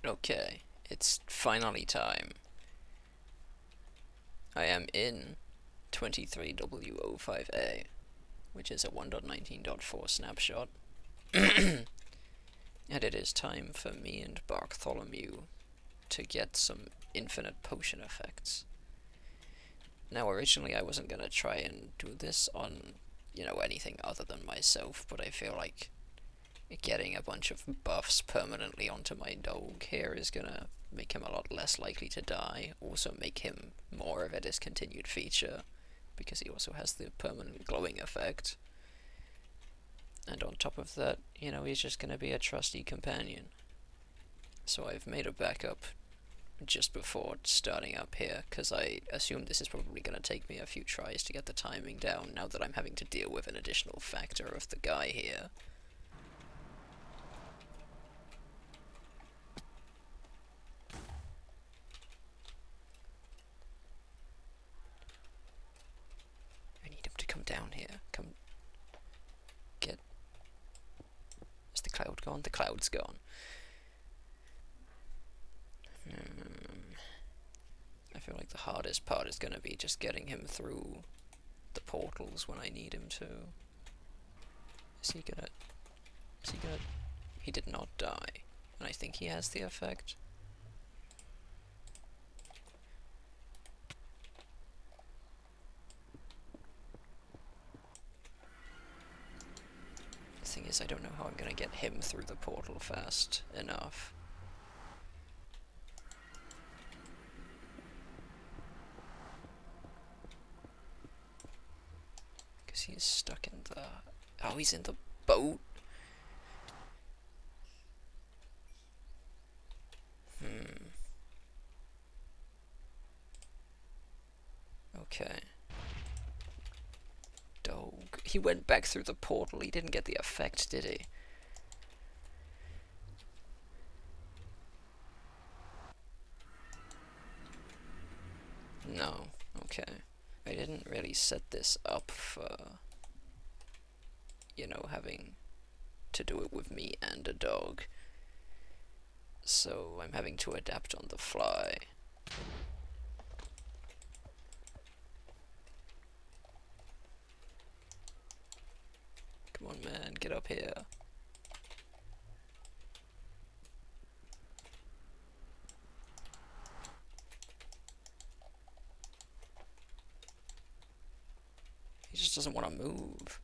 Okay, it's finally time. I am in 23W05A, which is a 1.19.4 snapshot, and it is time for me and Bartholomew to get some infinite potion effects. Now, originally I wasn't gonna try and do this on, anything other than myself, but I feel like getting a bunch of buffs permanently onto my dog here is gonna make him a lot less likely to die, also make him more of a discontinued feature, because he also has the permanent glowing effect. And on top of that, he's just gonna be a trusty companion. So I've made a backup just before starting up here, because I assume this is probably going to take me a few tries to get the timing down, now that I'm having to deal with an additional factor of the guy here. I need him to come down here. Come get... Is the cloud gone? The cloud's gone. I feel like the hardest part is going to be just getting him through the portals when I need him to. Is he gonna... He did not die. And I think he has the effect. The thing is, I don't know how I'm gonna get him through the portal fast enough. Because he's stuck in the... Oh, he's in the boat? Okay. Dog. He went back through the portal. He didn't get the effect, did he? No. Okay. I didn't really set this up for, having to do it with me and a dog. So I'm having to adapt on the fly. Come on, man, get up here. He just doesn't want to move.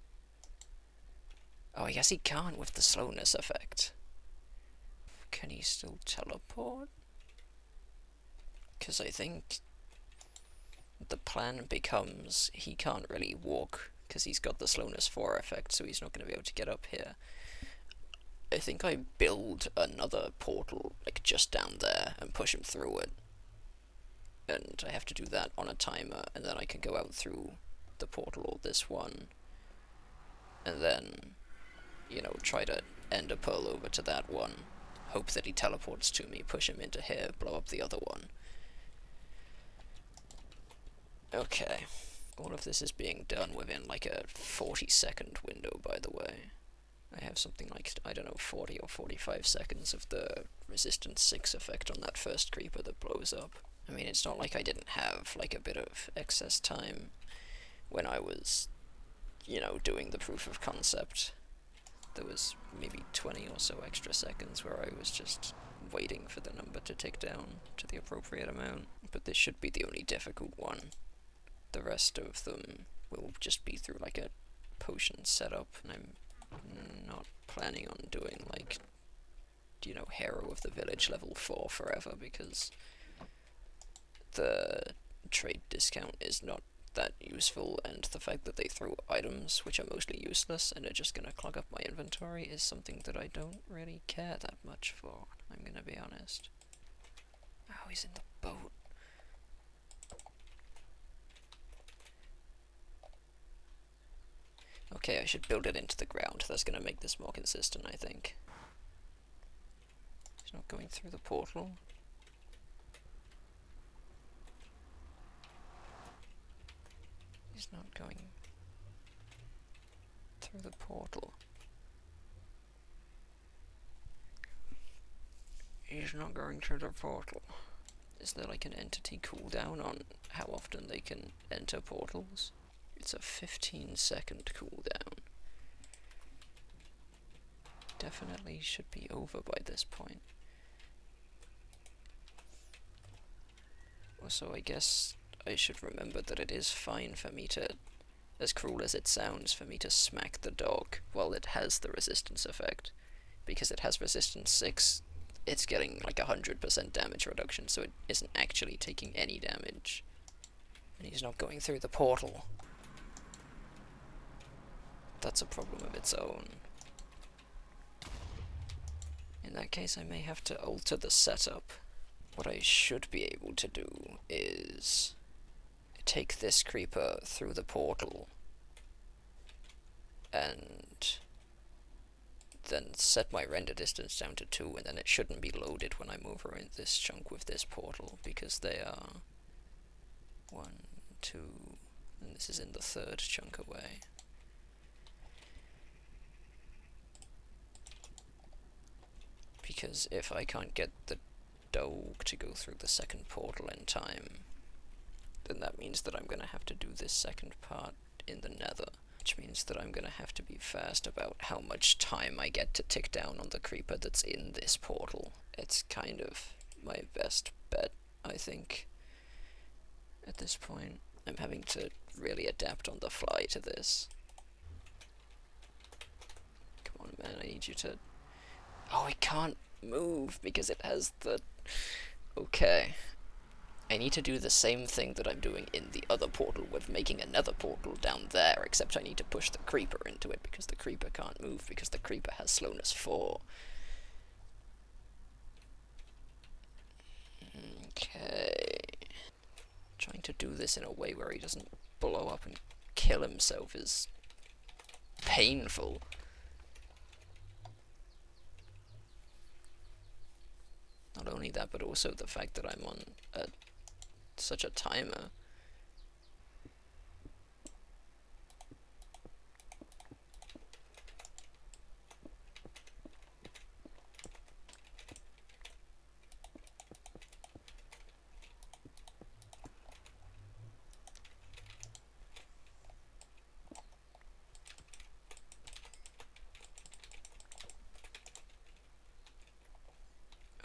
Oh, I guess he can't with the slowness effect. Can he still teleport? Because I think the plan becomes he can't really walk because he's got the slowness 4 effect, so he's not going to be able to get up here. I think I build another portal, like, just down there and push him through it. And I have to do that on a timer, and then I can go out through the portal or this one. And then, try to end a pearl over to that one. Hope that he teleports to me, push him into here, blow up the other one. Okay. All of this is being done within like a 40-second window, by the way. I have something like, I don't know, 40 or 45 seconds of the resistance 6 effect on that first creeper that blows up. I mean, it's not like I didn't have like a bit of excess time when I was, doing the proof of concept. There was maybe 20 or so extra seconds where I was just waiting for the number to tick down to the appropriate amount. But this should be the only difficult one. The rest of them will just be through like a potion setup, and I'm not planning on doing like, Hero of the Village level 4 forever, because the trade discount is not that useful, and the fact that they throw items which are mostly useless and are just gonna clog up my inventory is something that I don't really care that much for, I'm gonna be honest. Oh, he's in the boat. Okay, I should build it into the ground. That's gonna make this more consistent, I think. He's not going through the portal. He's not going through the portal. He's not going through the portal. Is there like an entity cooldown on how often they can enter portals? It's a 15-second cooldown. Definitely should be over by this point. Also, I guess I should remember that it is fine for me to, as cruel as it sounds, for me to smack the dog while it has the resistance effect. Because it has resistance 6, it's getting like 100% damage reduction, so it isn't actually taking any damage. And he's not going through the portal. That's a problem of its own. In that case, I may have to alter the setup. What I should be able to do is take this creeper through the portal and then set my render distance down to 2, and then it shouldn't be loaded when I'm over in this chunk with this portal, because they are 1, 2, and this is in the 3rd chunk away. Because if I can't get the dog to go through the 2nd portal in time, then that means that I'm gonna have to do this 2nd part in the nether. Which means that I'm gonna have to be fast about how much time I get to tick down on the creeper that's in this portal. It's kind of my best bet, I think, at this point. I'm having to really adapt on the fly to this. Come on, man, I need you to... Oh, I can't move because it has the... Okay. I need to do the same thing that I'm doing in the other portal with making another portal down there, except I need to push the creeper into it because the creeper can't move because the creeper has slowness 4. Okay. Trying to do this in a way where he doesn't blow up and kill himself is painful. Not only that, but also the fact that I'm on such a timer.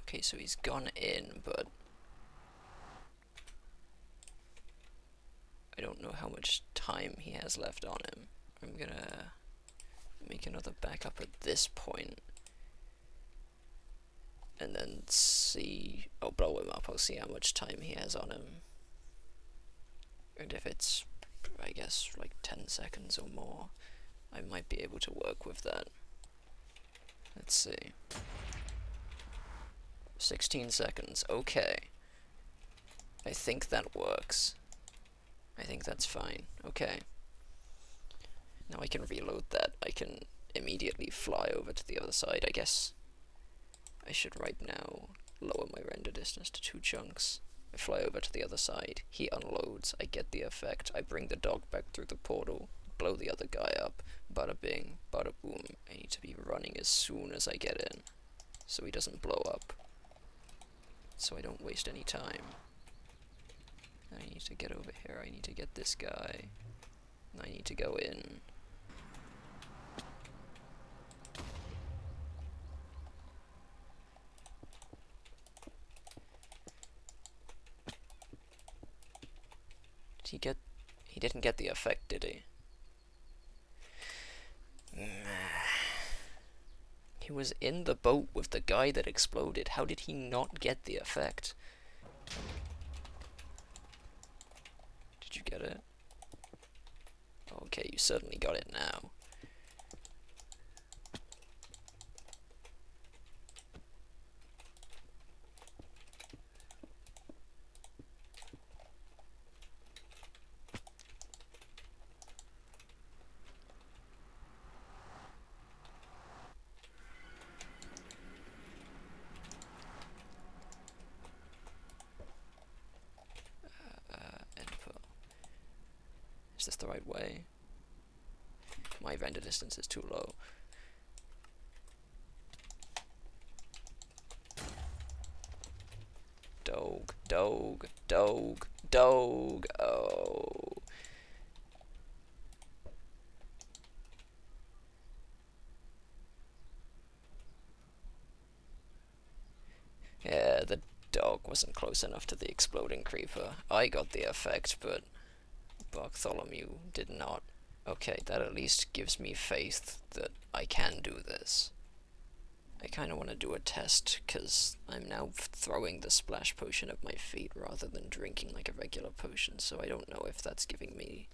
Okay, so he's gone in, but I don't know how much time he has left on him. I'm gonna make another backup at this point, and then see... I'll blow him up, I'll see how much time he has on him. And if it's, I guess, like 10 seconds or more, I might be able to work with that. Let's see. 16 seconds, okay. I think that works. I think that's fine, okay. Now I can reload that. I can immediately fly over to the other side. I guess I should right now lower my render distance to 2 chunks. I fly over to the other side, he unloads, I get the effect, I bring the dog back through the portal, blow the other guy up, bada bing, bada boom. I need to be running as soon as I get in, so he doesn't blow up, so I don't waste any time. I need to get over here, I need to get this guy, and I need to go in. He didn't get the effect, did he? He was in the boat with the guy that exploded. How did he not get the effect? Did you get it? Okay, you certainly got it now. Is this the right way? My render distance is too low. Dog, dog, dog. Oh. Yeah, the dog wasn't close enough to the exploding creeper. I got the effect, but Bartholomew did not. Okay, that at least gives me faith that I can do this. I kind of want to do a test, because I'm now throwing the splash potion at my feet rather than drinking like a regular potion, so I don't know if that's giving me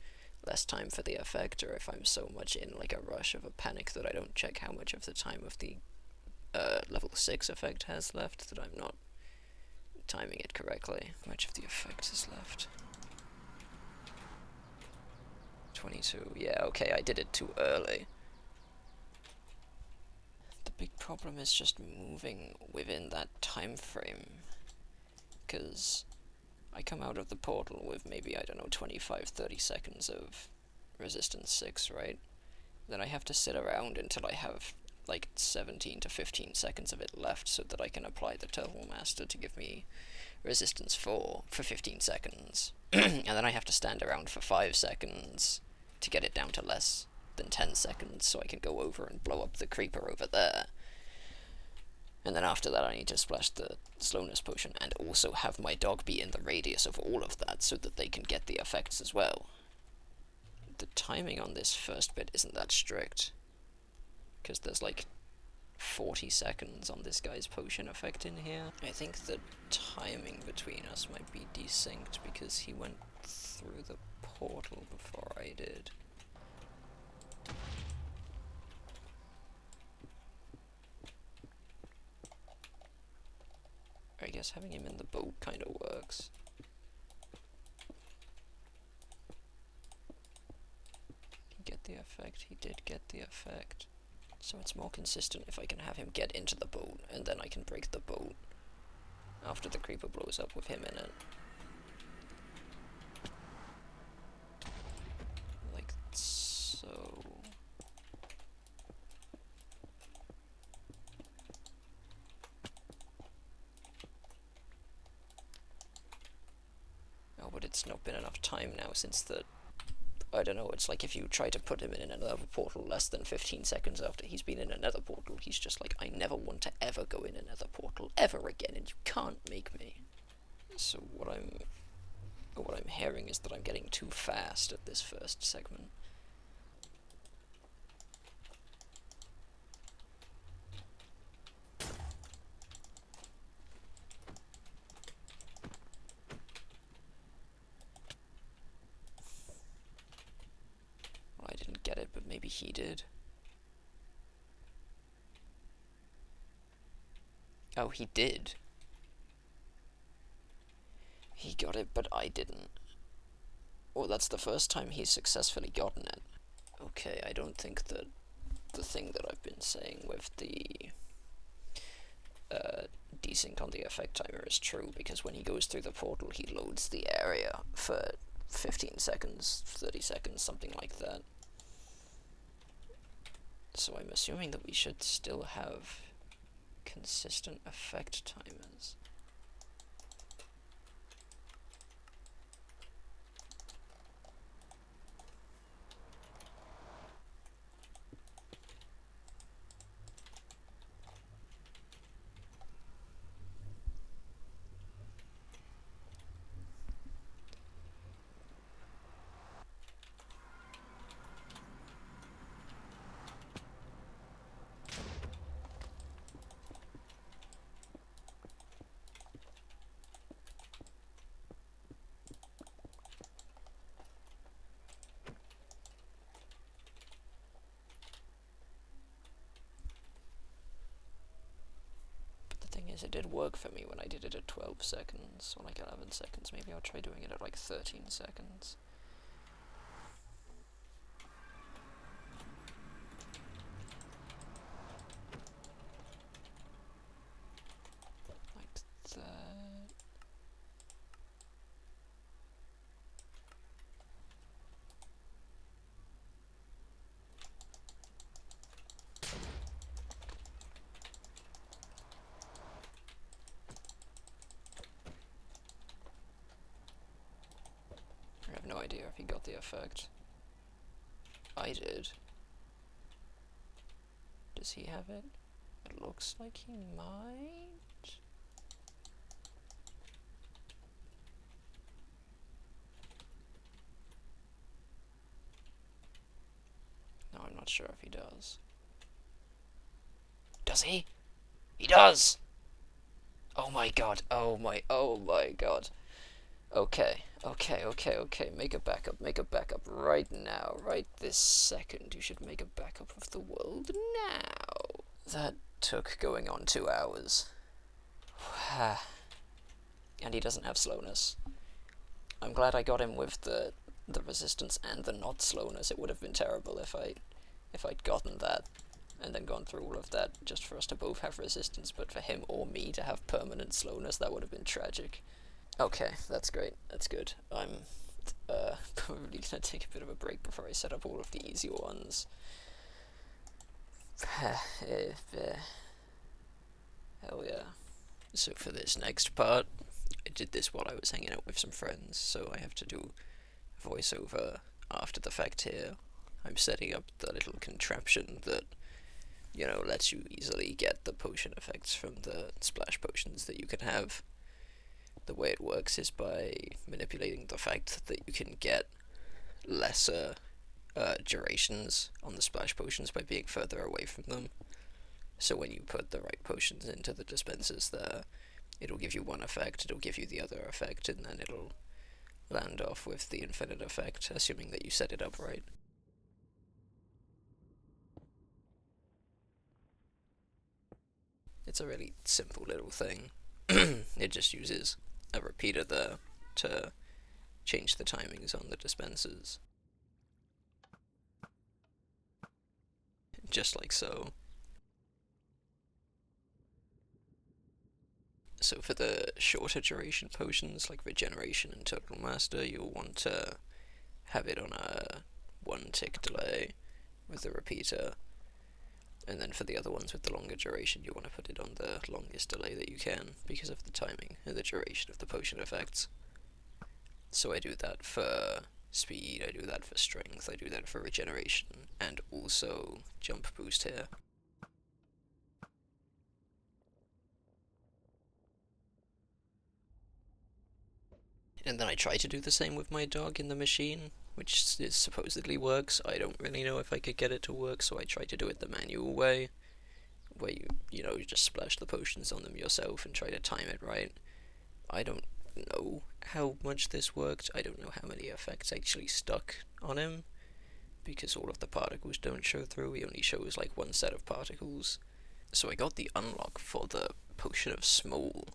less time for the effect, or if I'm so much in like a rush of a panic that I don't check how much of the time of the level 6 effect has left, that I'm not timing it correctly. How much of the effect is left? 22. Yeah, okay, I did it too early. The big problem is just moving within that time frame, because I come out of the portal with maybe, I don't know, 25-30 seconds of resistance 6, right? Then I have to sit around until I have like 17 to 15 seconds of it left so that I can apply the Turtle Master to give me resistance 4 for 15 seconds. And then I have to stand around for 5 seconds to get it down to less than 10 seconds so I can go over and blow up the creeper over there. And then after that I need to splash the slowness potion and also have my dog be in the radius of all of that so that they can get the effects as well. The timing on this first bit isn't that strict, because there's like 40 seconds on this guy's potion effect in here. I think the timing between us might be desynced because he went through the portal before I did. I guess having him in the boat kind of works. Did he get the effect? He did get the effect. So it's more consistent if I can have him get into the boat, and then I can break the boat after the creeper blows up with him in it. Like so. Oh, but it's not been enough time now since the... I don't know, it's like if you try to put him in another portal less than 15 seconds after he's been in another portal, he's just like, I never want to ever go in another portal ever again, and you can't make me. So what I'm hearing is that I'm getting too fast at this first segment. Well, I didn't get it, but maybe he did. Oh, he did. He got it, but I didn't. Oh, that's the first time he's successfully gotten it. Okay, I don't think that the thing that I've been saying with the desync on the effect timer is true, because when he goes through the portal, he loads the area for 15 seconds, 30 seconds, something like that. So I'm assuming that we should still have consistent effect timers. It did work for me when I did it at 12 seconds, or like 11 seconds. Maybe I'll try doing it at like 13 seconds. Like that. idea if he got the effect. I did. Does he have it? It looks like he might. No, I'm not sure if he does. Does he? He does! Oh my god, oh my god. Okay, make a backup right now, right this second. You should make a backup of the world now. That took going on 2 hours. And he doesn't have slowness. I'm glad I got him with the resistance and the not slowness. It would have been terrible if I'd gotten that and then gone through all of that just for us to both have resistance, but for him or me to have permanent slowness, that would have been tragic. Okay, that's great. That's good. I'm probably gonna take a bit of a break before I set up all of the easier ones. Hell yeah. So for this next part, I did this while I was hanging out with some friends, so I have to do voiceover after the fact here. I'm setting up the little contraption that, you know, lets you easily get the potion effects from the splash potions that you can have. The way it works is by manipulating the fact that you can get lesser durations on the splash potions by being further away from them. So when you put the right potions into the dispensers there, it'll give you one effect, it'll give you the other effect, and then it'll land off with the infinite effect, assuming that you set it up right. It's a really simple little thing. It just uses a repeater there to change the timings on the dispensers. Just like so. So for the shorter duration potions, like Regeneration and Total Master, you'll want to have it on a 1 tick delay with the repeater. And then for the other ones with the longer duration, you want to put it on the longest delay that you can, because of the timing and the duration of the potion effects. So I do that for speed, I do that for strength, I do that for regeneration, and also jump boost here. And then I try to do the same with my dog in the machine, which supposedly works. I don't really know if I could get it to work, so I try to do it the manual way, where you just splash the potions on them yourself and try to time it right. I don't know how much this worked. I don't know how many effects actually stuck on him, because all of the particles don't show through. He only shows like one set of particles. So I got the unlock for the Potion of Small,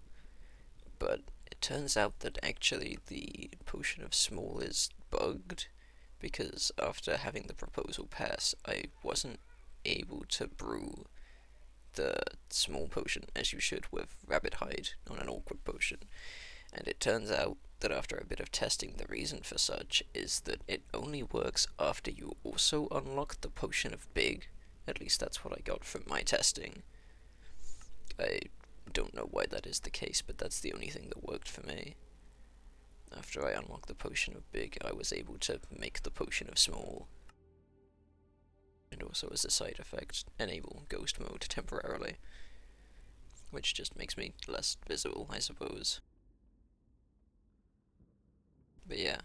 but it turns out that actually the Potion of Small is bugged, because after having the proposal pass, I wasn't able to brew the small potion as you should with Rabbit Hide on an awkward potion. And it turns out that after a bit of testing, the reason for such is that it only works after you also unlock the Potion of Big. At least that's what I got from my testing. I don't know why that is the case, but that's the only thing that worked for me. After I unlocked the Potion of Big, I was able to make the Potion of Small. And also as a side effect, enable Ghost Mode temporarily, which just makes me less visible, I suppose. But yeah,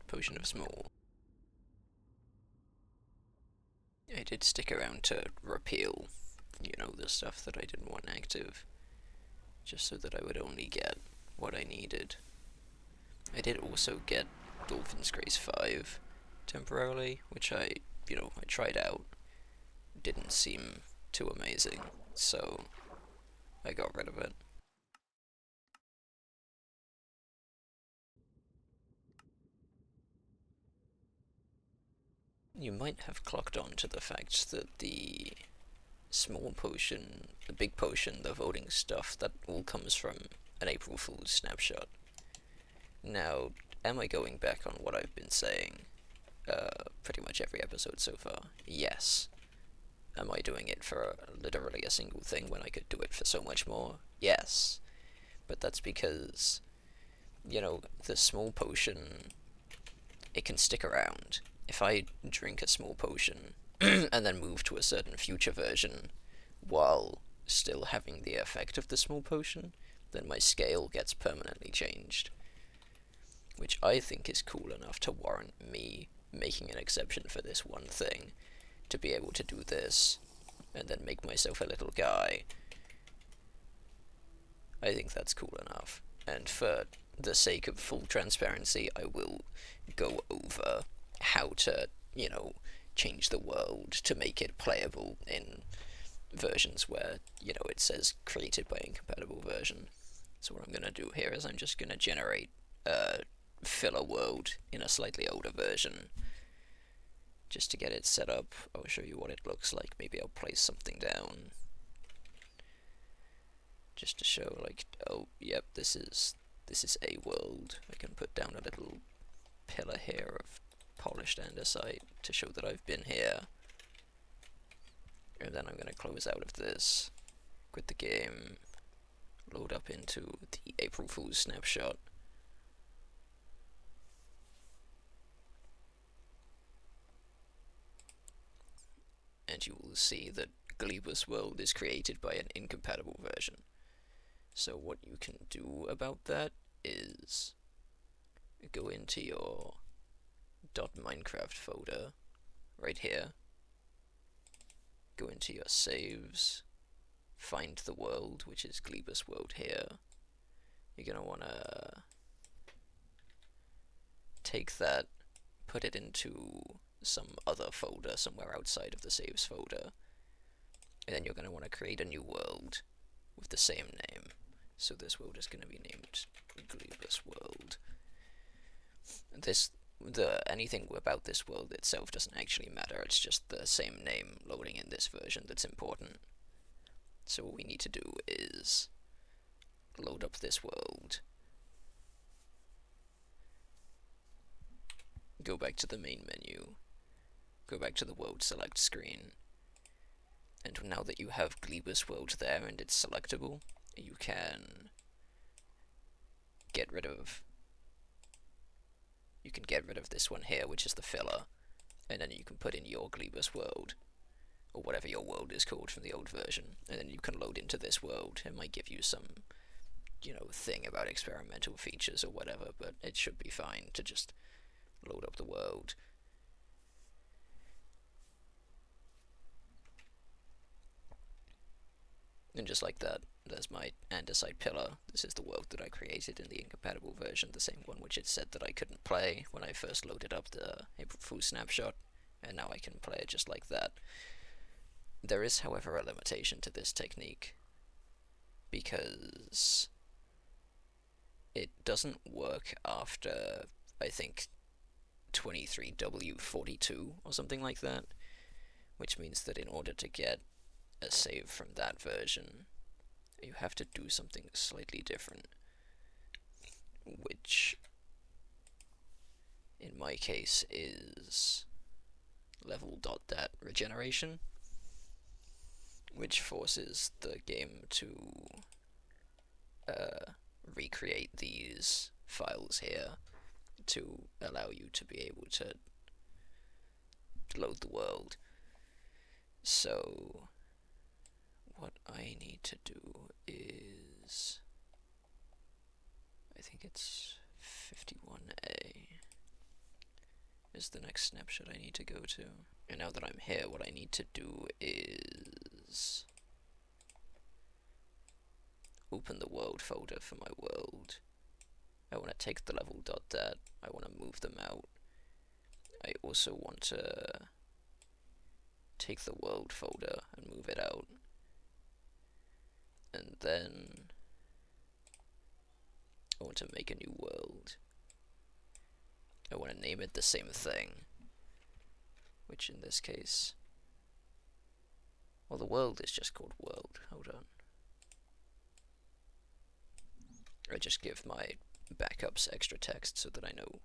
Potion of Small. I did stick around to repeal, the stuff that I didn't want active, just so that I would only get what I needed. I did also get Dolphin's Grace 5 temporarily, which I tried out. Didn't seem too amazing, so I got rid of it. You might have clocked on to the fact that the small potion, the big potion, the voting stuff, that all comes from an April Fool's snapshot. Now, am I going back on what I've been saying pretty much every episode so far? Yes. Am I doing it for literally a single thing when I could do it for so much more? Yes. But that's because, the small potion it can stick around. If I drink a small potion and then move to a certain future version while still having the effect of the small potion, then my scale gets permanently changed. Which I think is cool enough to warrant me making an exception for this one thing, to be able to do this, and then make myself a little guy. I think that's cool enough, and for the sake of full transparency, I will go over how to, change the world to make it playable in versions where, it says created by incompatible version. So what I'm going to do here is I'm just going to generate a filler world in a slightly older version, just to get it set up. I'll show you what it looks like. Maybe I'll place something down just to show, like, oh, yep, this is a world. I can put down a little pillar here of polished andesite to show that I've been here. And then I'm going to close out of this, quit the game, load up into the April Fool's snapshot. And you will see that Glebus World is created by an incompatible version. So what you can do about that is go into your .minecraft folder right here, go into your saves, find the world, which is Glebus World here. You're going to want to take that, put it into some other folder somewhere outside of the saves folder, and then you're going to want to create a new world with the same name. So this world is going to be named Glebus World. Anything about this world itself doesn't actually matter, it's just the same name loading in this version that's important. So what we need to do is load up this world, go back to the main menu, go back to the world select screen, and now that you have Glebus World there and it's selectable, you can get rid of this one here, which is the filler, and then you can put in your Glebus World, or whatever your world is called from the old version, and then you can load into this world. It might give you some, thing about experimental features or whatever, but it should be fine to just load up the world. And just like that, there's my andesite pillar. This is the world that I created in the incompatible version, the same one which it said that I couldn't play when I first loaded up the April Fool's snapshot, and now I can play it just like that. There is, however, a limitation to this technique, because it doesn't work after, I think, 23W42 or something like that, which means that in order to get a save from that version, you have to do something slightly different, which in my case is level.dat regeneration, which forces the game to recreate these files here to allow you to be able to load the world. So what I need to do is, I think it's 51A is the next snapshot I need to go to. And now that I'm here, what I need to do is open the world folder for my world. I want to take the level.dat, I want to move them out. I also want to take the world folder and move it out. And then I want to make a new world. I want to name it the same thing, which in this case, well, the world is just called world. Hold on. I just give my backups extra text so that I know,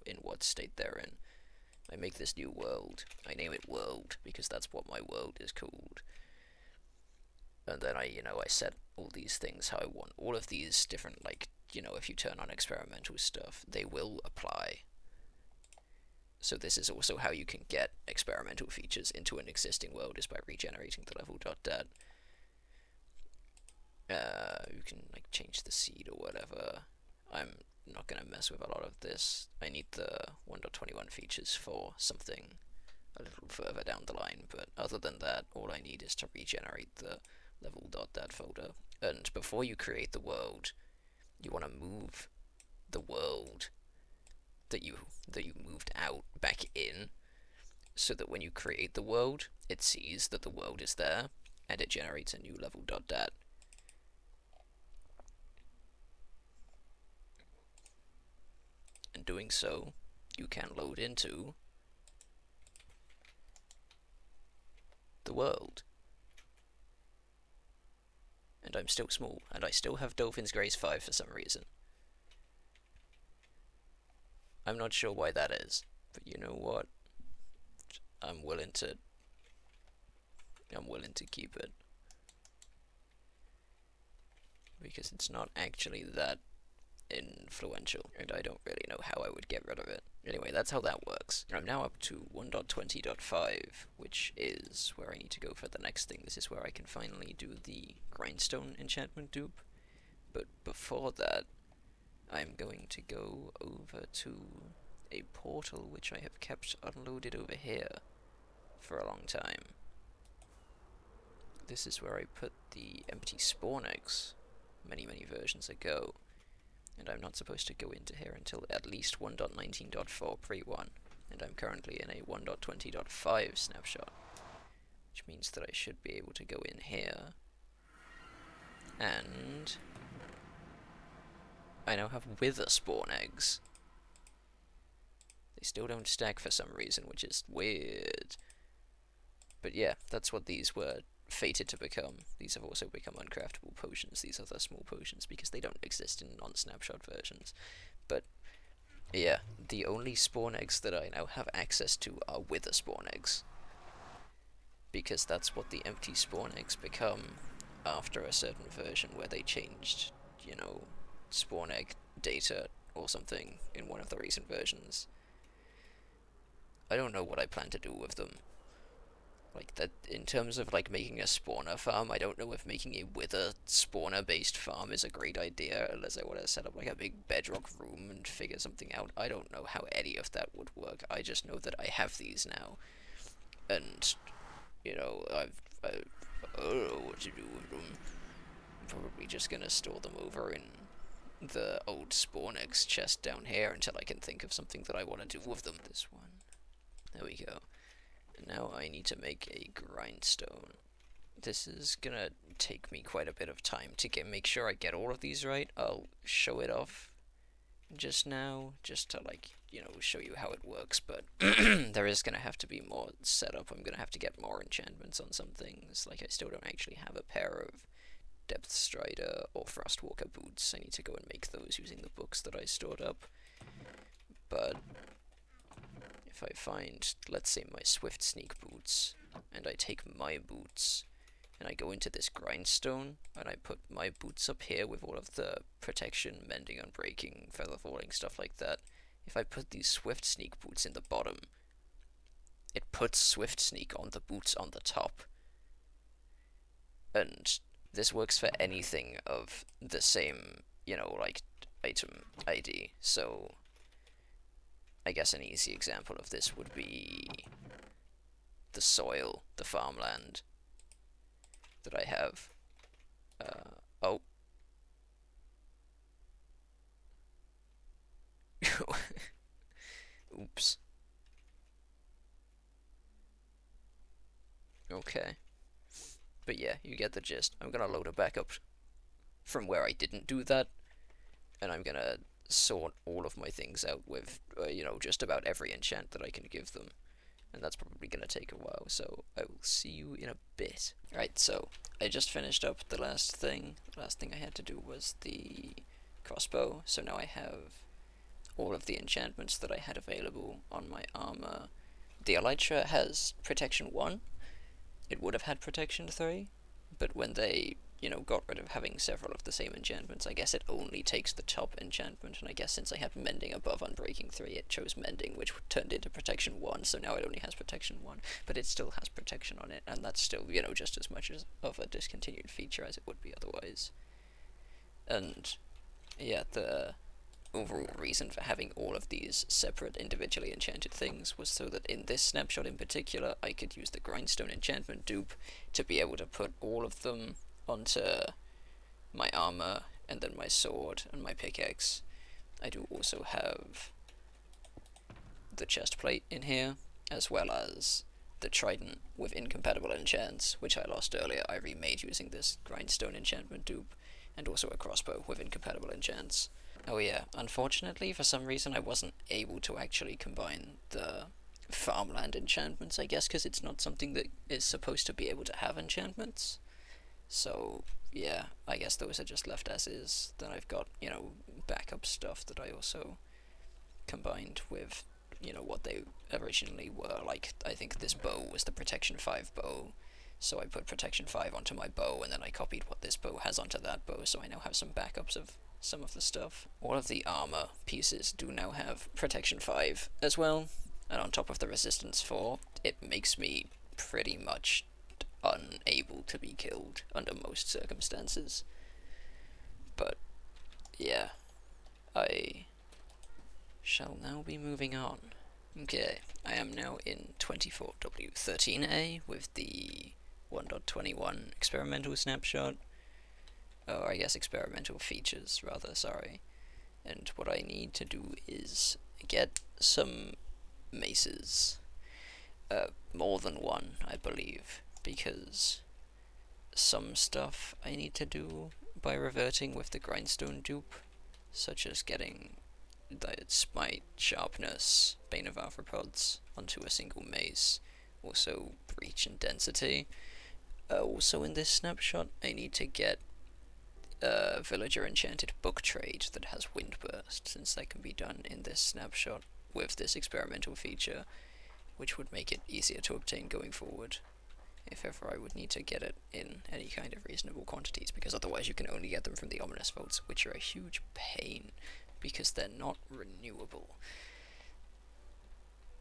in what state they're in. I make this new world. I name it world because that's what my world is called. And then I set all these things how I want. All of these different, if you turn on experimental stuff, they will apply. So this is also how you can get experimental features into an existing world, is by regenerating the level.dat. You can like change the seed or whatever. I'm not gonna mess with a lot of this. I need the 1.21 features for something a little further down the line, but other than that, all I need is to regenerate the level.dat folder. And before you create the world, you want to move the world that you moved out back in, so that when you create the world, it sees that the world is there, and it generates a new level.dat. And doing so, you can load into the world. And I'm still small, and I still have Dolphin's Grace 5 for some reason. I'm not sure why that is, but you know what? I'm willing to keep it. Because it's not actually that influential, and I don't really know how I would get rid of it. Anyway, that's how that works. I'm now up to 1.20.5, which is where I need to go for the next thing. This is where I can finally do the grindstone enchantment dupe. But before that, I'm going to go over to a portal which I have kept unloaded over here for a long time. This is where I put the empty spawn eggs many versions ago. And I'm not supposed to go into here until at least 1.19.4 pre-1, and I'm currently in a 1.20.5 snapshot, which means that I should be able to go in here, and I now have wither spawn eggs. They still don't stack for some reason, which is weird. But yeah, that's what these were fated to become. These have also become uncraftable potions, these other small potions, because they don't exist in non-snapshot versions. But yeah, the only spawn eggs that I now have access to are wither spawn eggs, because that's what the empty spawn eggs become after a certain version where they changed, you know, spawn egg data or something in one of the recent versions. I don't know what I plan to do with them. Like, that, in terms of, like, making a spawner farm, I don't know if making a wither spawner-based farm is a great idea, unless I want to set up, like, a big bedrock room and figure something out. I don't know how any of that would work. I just know that I have these now. And, you know, I don't know what to do with them. I'm probably just gonna store them over in the old spawn eggs chest down here until I can think of something that I want to do with them. This one. There we go. Now I need to make a grindstone. This is gonna take me quite a bit of time to make sure I get all of these right. I'll show it off just now, just to, like, you know, show you how it works, but there is gonna have to be more setup. I'm gonna have to get more enchantments on some things. Like, I still don't actually have a pair of Depth Strider or Frostwalker boots. I need to go and make those using the books that I stored up. But if I find, let's say, my Swift Sneak boots, and I take my boots, and I go into this grindstone, and I put my boots up here with all of the protection, mending, unbreaking, feather falling, stuff like that. If I put these Swift Sneak boots in the bottom, it puts Swift Sneak on the boots on the top. And this works for anything of the same, you know, like, item ID, so I guess an easy example of this would be the soil, the farmland that I have. Oh. Oops. Okay. But yeah, you get the gist. I'm gonna load it back up from where I didn't do that, and I'm gonna sort all of my things out with, you know, just about every enchant that I can give them. And that's probably going to take a while, so I will see you in a bit. Right, so I just finished up the last thing. The last thing I had to do was the crossbow, so now I have all of the enchantments that I had available on my armor. The Elytra has protection 1. It would have had protection 3, but when they you know, got rid of having several of the same enchantments. I guess it only takes the top enchantment, and I guess since I had Mending above Unbreaking 3, it chose Mending, which turned into Protection 1, so now it only has Protection 1, but it still has Protection on it, and that's still, you know, just as much of a discontinued feature as it would be otherwise. And, yeah, the overall reason for having all of these separate individually enchanted things was so that in this snapshot in particular, I could use the Grindstone enchantment dupe to be able to put all of them onto my armor, and then my sword and my pickaxe. I do also have the chest plate in here, as well as the trident with incompatible enchants, which I lost earlier. I remade using this Grindstone enchantment dupe, and also a crossbow with incompatible enchants. Oh yeah, unfortunately, for some reason I wasn't able to actually combine the farmland enchantments, I guess, because it's not something that is supposed to be able to have enchantments. So, yeah, I guess those are just left as is. Then I've got, you know, backup stuff that I also combined with, you know, what they originally were. Like, I think this bow was the Protection 5 bow, so I put Protection 5 onto my bow, and then I copied what this bow has onto that bow, so I now have some backups of some of the stuff. All of the armor pieces do now have Protection 5 as well, and on top of the Resistance 4, it makes me pretty much unable to be killed under most circumstances. But yeah, I shall now be moving on. Okay, I am now in 24W13A with the 1.21 experimental snapshot, or I guess experimental features rather, sorry. And what I need to do is get some maces, more than one, I believe, because some stuff I need to do by reverting with the Grindstone dupe, such as getting the Smite, Sharpness, Bane of Arthropods onto a single mace, also Breach and Density. Also in this snapshot, I need to get a Villager Enchanted Book Trade that has Windburst, since that can be done in this snapshot with this experimental feature, which would make it easier to obtain going forward, if ever I would need to get it in any kind of reasonable quantities, because otherwise you can only get them from the Ominous Vaults, which are a huge pain, because they're not renewable.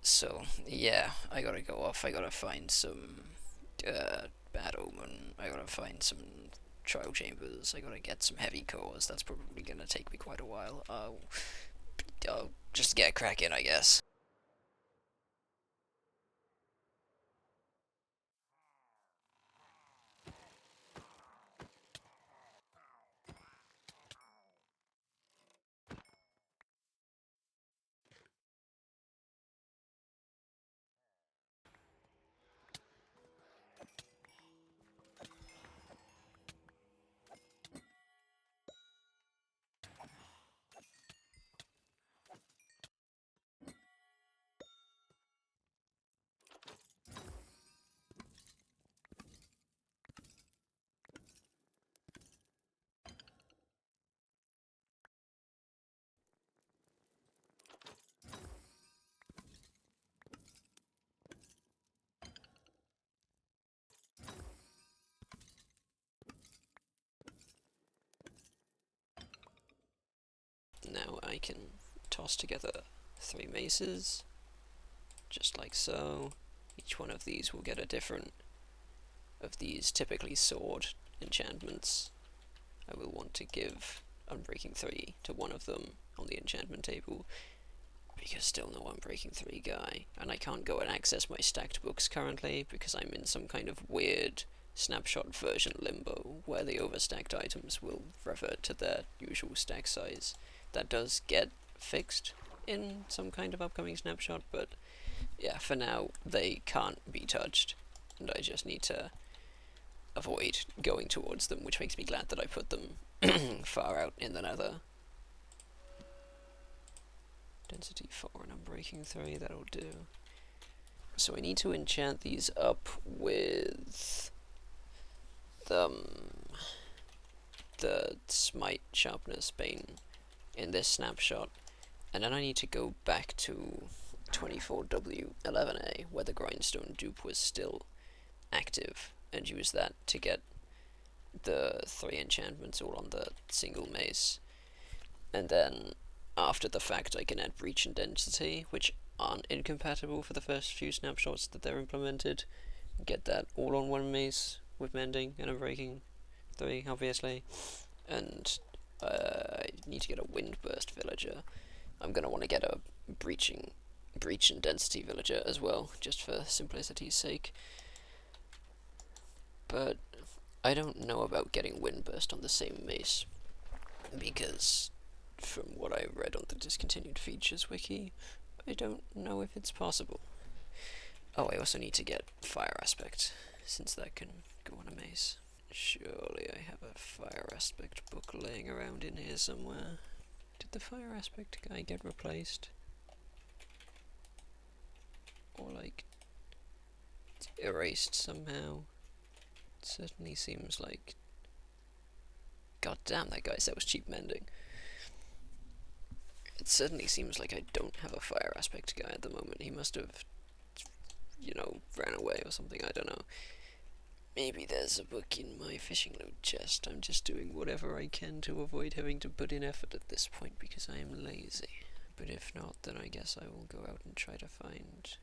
So, yeah, I gotta go off, I gotta find some Bad Omen, I gotta find some Trial Chambers, I gotta get some heavy cores. That's probably gonna take me quite a while. I'll just get cracking, I guess. Now I can toss together 3 maces, just like so. Each one of these will get a different of these typically sword enchantments. I will want to give Unbreaking 3 to one of them on the enchantment table, because still no Unbreaking 3 guy, and I can't go and access my stacked books currently because I'm in some kind of weird snapshot version limbo where the overstacked items will revert to their usual stack size. That does get fixed in some kind of upcoming snapshot, but yeah, for now they can't be touched, and I just need to avoid going towards them, which makes me glad that I put them far out in the nether. Density 4 and Unbreaking 3, that'll do. So I need to enchant these up with the Smite, Sharpness, Bane in this snapshot, and then I need to go back to 24W11A where the Grindstone dupe was still active and use that to get the 3 enchantments all on the single mace, and then after the fact I can add Breach and Density, which aren't incompatible for the first few snapshots that they're implemented. Get that all on one mace with Mending and Unbreaking 3, obviously. And I need to get a Windburst Villager. I'm going to want to get a Breach and Density Villager as well, just for simplicity's sake. But I don't know about getting Windburst on the same mace, because from what I read on the Discontinued Features wiki, I don't know if it's possible. Oh, I also need to get Fire Aspect, since that can go on a mace. Surely I have a Fire Aspect book laying around in here somewhere. Did the Fire Aspect guy get replaced? Or, like, erased somehow? It certainly seems like... God damn, that guy said it was cheap Mending. It certainly seems like I don't have a Fire Aspect guy at the moment. He must have, you know, ran away or something, I don't know. Maybe there's a book in my fishing loot chest. I'm just doing whatever I can to avoid having to put in effort at this point because I am lazy. But if not, then I guess I will go out and try to find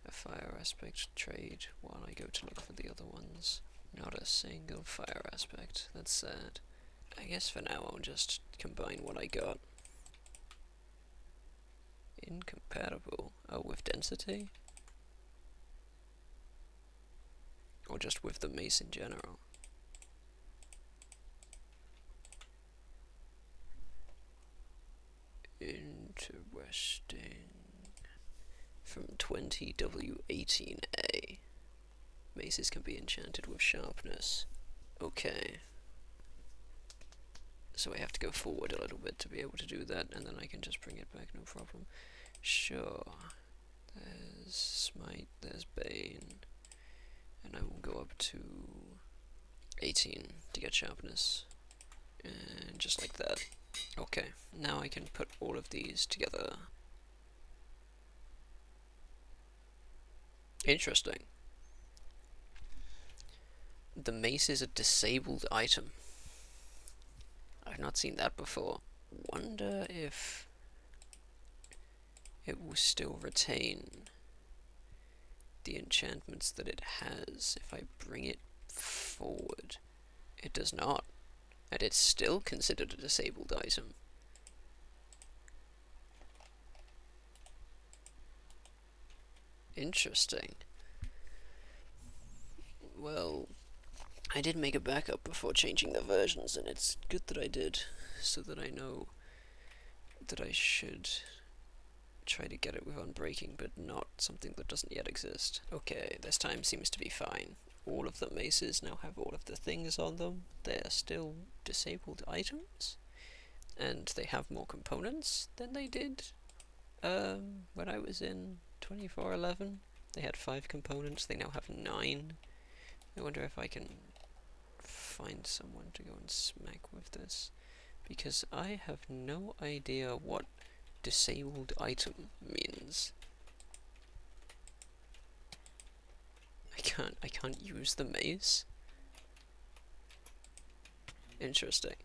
a Fire Aspect trade while I go to look for the other ones. Not a single Fire Aspect. That's sad. I guess for now I'll just combine what I got. Incompatible? Oh, with Density? Or just with the mace in general? Interesting. From 20W18A. Maces can be enchanted with sharpness. Okay. So I have to go forward a little bit to be able to do that, and then I can just bring it back, no problem. Sure. There's Smite, there's Bane. And I will go up to 18 to get sharpness. And just like that. Okay, now I can put all of these together. Interesting. The mace is a disabled item. I've not seen that before. Wonder if it will still retain the enchantments that it has if I bring it forward. It does not, and it's still considered a disabled item. Interesting. Well, I did make a backup before changing the versions, and it's good that I did, so that I know that I should try to get it with Unbreaking, but not something that doesn't yet exist. Okay, this time seems to be fine. All of the maces now have all of the things on them. They're still disabled items, and they have more components than they did when I was in 2411. They had 5 components, they now have 9. I wonder if I can find someone to go and smack with this, because I have no idea what disabled item means. I can't use the mace? Interesting.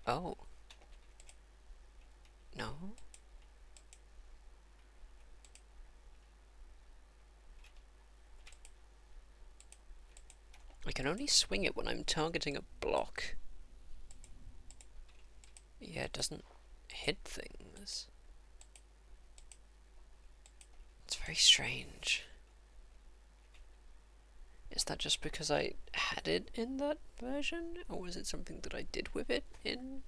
Oh. No? I can only swing it when I'm targeting a block. Yeah, it doesn't hit things. It's very strange. Is that just because I had it in that version? Or was it something that I did with it in,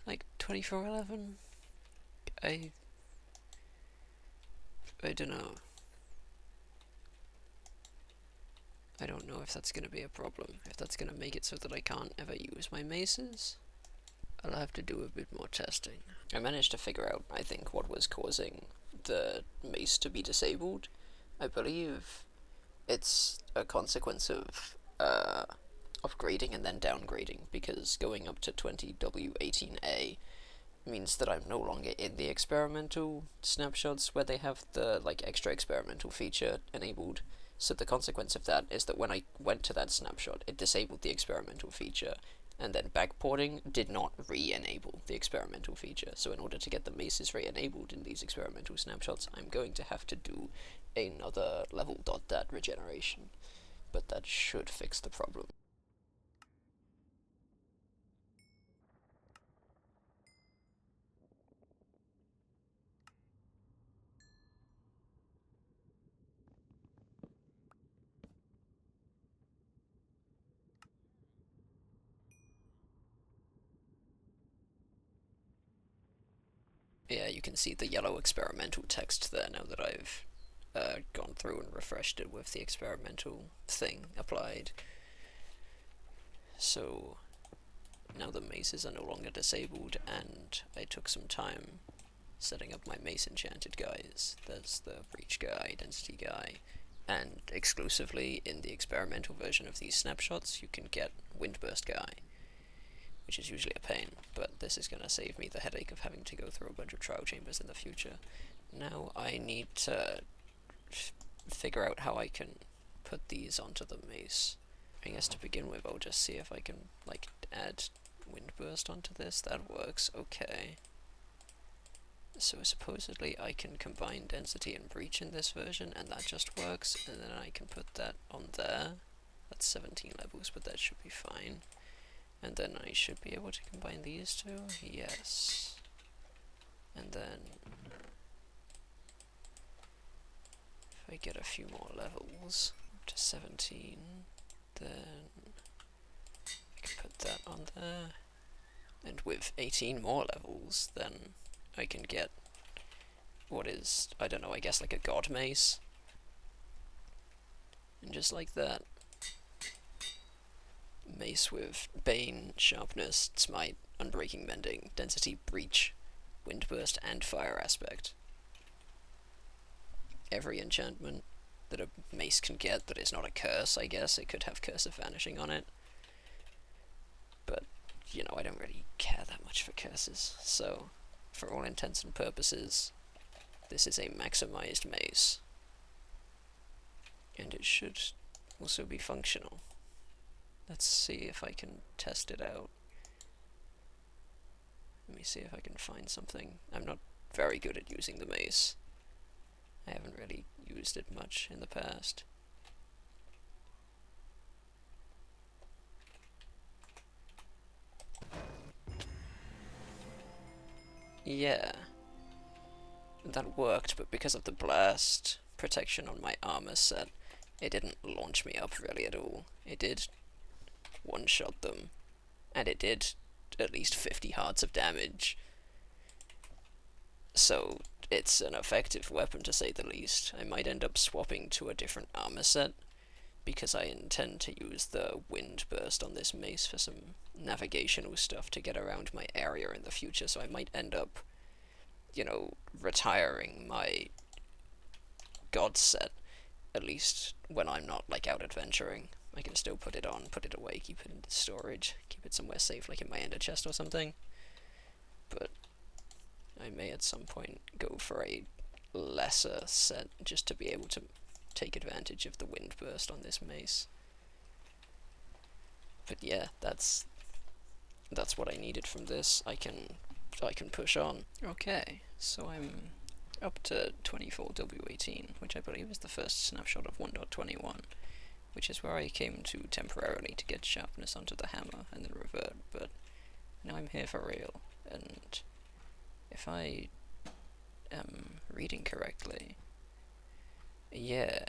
like, 2411? I don't know. I don't know if that's going to be a problem, if that's going to make it so that I can't ever use my maces. I'll have to do a bit more testing. I managed to figure out, I think, what was causing the mace to be disabled. I believe it's a consequence of upgrading and then downgrading, because going up to 20W18A means that I'm no longer in the experimental snapshots where they have the, like, extra experimental feature enabled, So the consequence of that is that when I went to that snapshot, it disabled the experimental feature, and then backporting did not re-enable the experimental feature. So in order to get the maces re-enabled in these experimental snapshots, I'm going to have to do another level.dat regeneration. But that should fix the problem. Yeah, you can see the yellow experimental text there now that I've gone through and refreshed it with the experimental thing applied. So now the maces are no longer disabled, and I took some time setting up my mace enchanted guys. There's the breach guy, density guy, and exclusively in the experimental version of these snapshots you can get windburst guy, which is usually a pain, but this is going to save me the headache of having to go through a bunch of trial chambers in the future. Now I need to figure out how I can put these onto the mace. I guess to begin with I'll just see if I can like add windburst onto this. That works, okay. So supposedly I can combine density and breach in this version, and that just works, and then I can put that on there. That's 17 levels, but that should be fine. And then I should be able to combine these two, yes. And then if I get a few more levels, up to 17, then I can put that on there. And with 18 more levels, then I can get what is, I don't know, I guess like a god mace. And just like that, mace with Bane, Sharpness, Smite, Unbreaking Mending, Density, Breach, Windburst, and Fire Aspect. Every enchantment that a mace can get that is not a curse, I guess. It could have Curse of Vanishing on it. But, you know, I don't really care that much for curses. So, for all intents and purposes, this is a maximized mace. And it should also be functional. Let's see if I can test it out. Let me see if I can find something. I'm not very good at using the mace. I haven't really used it much in the past. Yeah. That worked, but because of the blast protection on my armor set, it didn't launch me up really at all. It did one-shot them, and it did at least 50 hearts of damage. So it's an effective weapon to say the least. I might end up swapping to a different armor set, because I intend to use the wind burst on this mace for some navigational stuff to get around my area in the future, so I might end up, you know, retiring my god set, at least when I'm not, like, out adventuring. I can still put it on, put it away, keep it in storage, keep it somewhere safe, like in my ender chest or something. But I may at some point go for a lesser set, just to be able to take advantage of the wind burst on this mace. But yeah, that's what I needed from this. I can push on. Okay, so I'm up to 24W18, which I believe is the first snapshot of 1.21, which is where I came to temporarily to get sharpness onto the hammer and then revert, but now I'm here for real, and if I am reading correctly, yeah,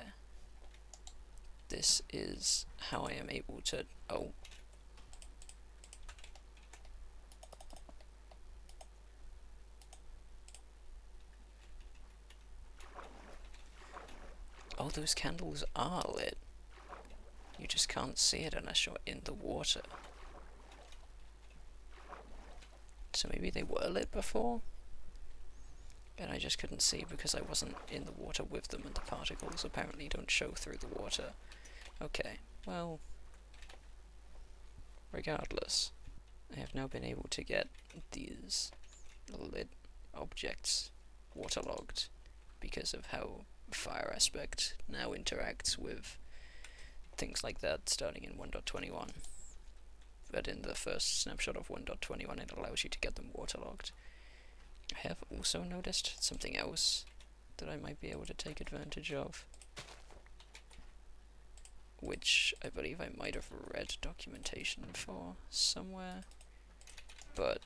this is how I am able to, oh, those candles are lit. You just can't see it unless you're in the water. So maybe they were lit before? And I just couldn't see because I wasn't in the water with them, and the particles apparently don't show through the water. Okay, well, regardless, I have now been able to get these lit objects waterlogged because of how fire aspect now interacts with things like that starting in 1.21. But in the first snapshot of 1.21 it allows you to get them waterlogged. I have also noticed something else that I might be able to take advantage of, which I believe I might have read documentation for somewhere, but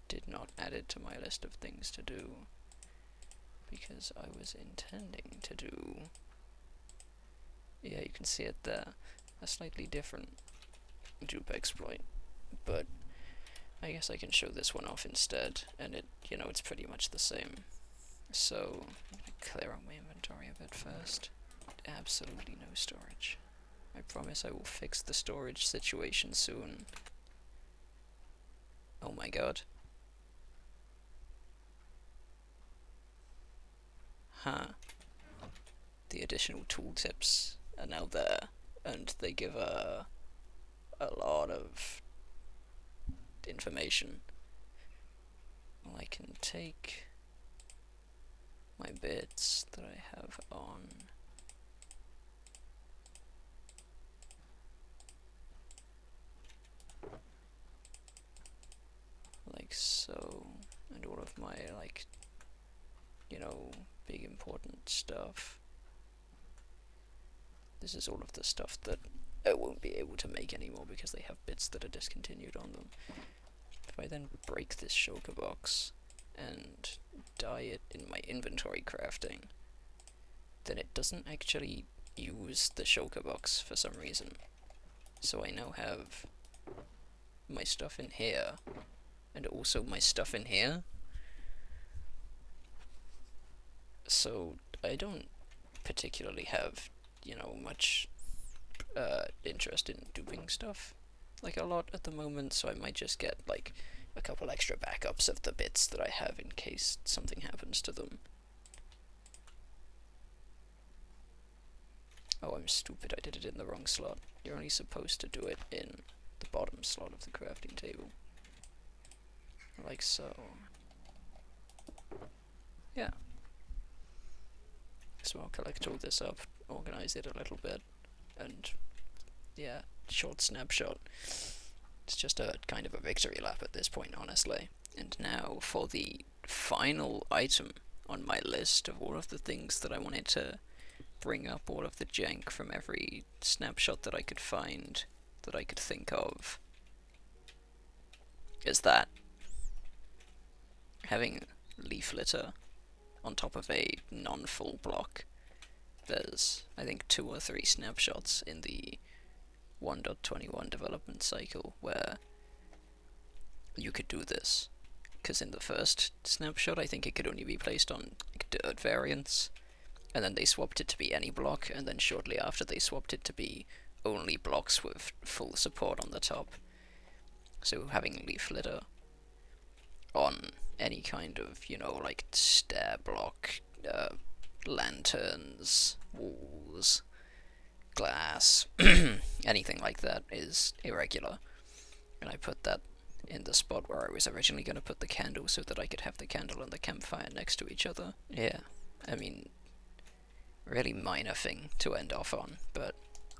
did not add it to my list of things to do, because I was intending to do... Yeah, you can see it there, a slightly different dupe exploit, but I guess I can show this one off instead, and it's pretty much the same. So, I'm gonna clear out my inventory a bit first. Absolutely no storage. I promise I will fix the storage situation soon. Oh my god. Huh. The additional tooltips are now there, and they give a lot of information. Well, I can take my bits that I have on like so, and all of my big important stuff. This is all of the stuff that I won't be able to make anymore because they have bits that are discontinued on them. If I then break this shulker box and dye it in my inventory crafting, then it doesn't actually use the shulker box for some reason. So I now have my stuff in here, and also my stuff in here. So I don't particularly have, much interest in duping stuff like a lot at the moment, so I might just get like a couple extra backups of the bits that I have in case something happens to them. Oh, I'm stupid, I did it in the wrong slot. You're only supposed to do it in the bottom slot of the crafting table. Like so. Yeah. So I'll collect all this up, organize it a little bit, and yeah, short snapshot. It's just a kind of a victory lap at this point, honestly. And now for the final item on my list of all of the things that I wanted to bring up, all of the jank from every snapshot that I could find, that I could think of, is that having leaf litter on top of a non-full block. There's, I think, 2 or 3 snapshots in the 1.21 development cycle where you could do this. Because in the first snapshot, I think it could only be placed on dirt variants, and then they swapped it to be any block, and then shortly after they swapped it to be only blocks with full support on the top. So having leaf litter on any kind of, like stair block, lanterns, walls, glass, anything like that is irregular. And I put that in the spot where I was originally going to put the candle so that I could have the candle and the campfire next to each other. Yeah, I mean, really minor thing to end off on, but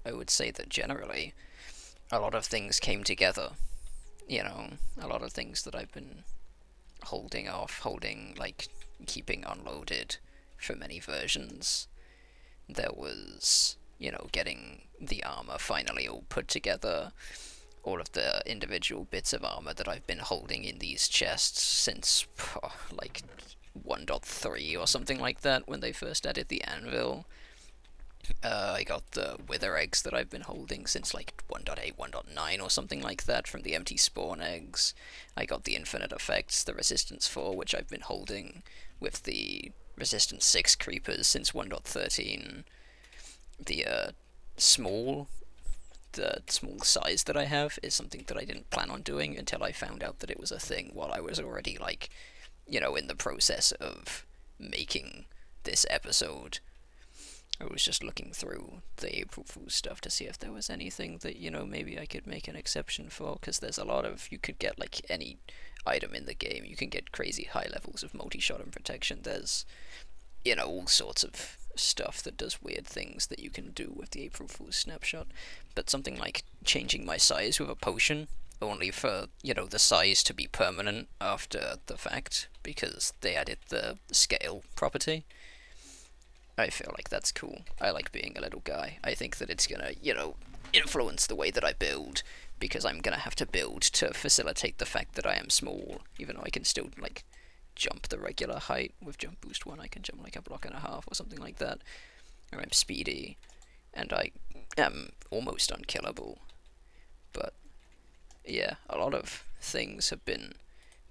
I would say that generally a lot of things came together. A lot of things that I've been holding, like keeping unloaded for many versions. There was, getting the armor finally all put together, all of the individual bits of armor that I've been holding in these chests since, like, 1.3 or something like that, when they first added the anvil. I got the wither eggs that I've been holding since like 1.8, 1.9 or something like that from the empty spawn eggs. I got the infinite effects, the resistance 4, which I've been holding with the resistance 6 creepers since 1.13. The small size that I have is something that I didn't plan on doing until I found out that it was a thing while I was already like, in the process of making this episode. I was just looking through the April Fool's stuff to see if there was anything that, maybe I could make an exception for, because there's a lot of, you could get, like, any item in the game, you can get crazy high levels of multi-shot and protection. There's you know, all sorts of stuff that does weird things that you can do with the April Fool's snapshot. But something like changing my size with a potion, only for, you know, the size to be permanent after the fact, because they added the scale property. I feel like that's cool. I like being a little guy. I think that it's gonna, you know, influence the way that I build, because I'm gonna have to build to facilitate the fact that I am small, even though I can still, like, jump the regular height. With Jump Boost 1, I can jump like a block and a half or something like that. Or I'm speedy, and I am almost unkillable. But, yeah, a lot of things have been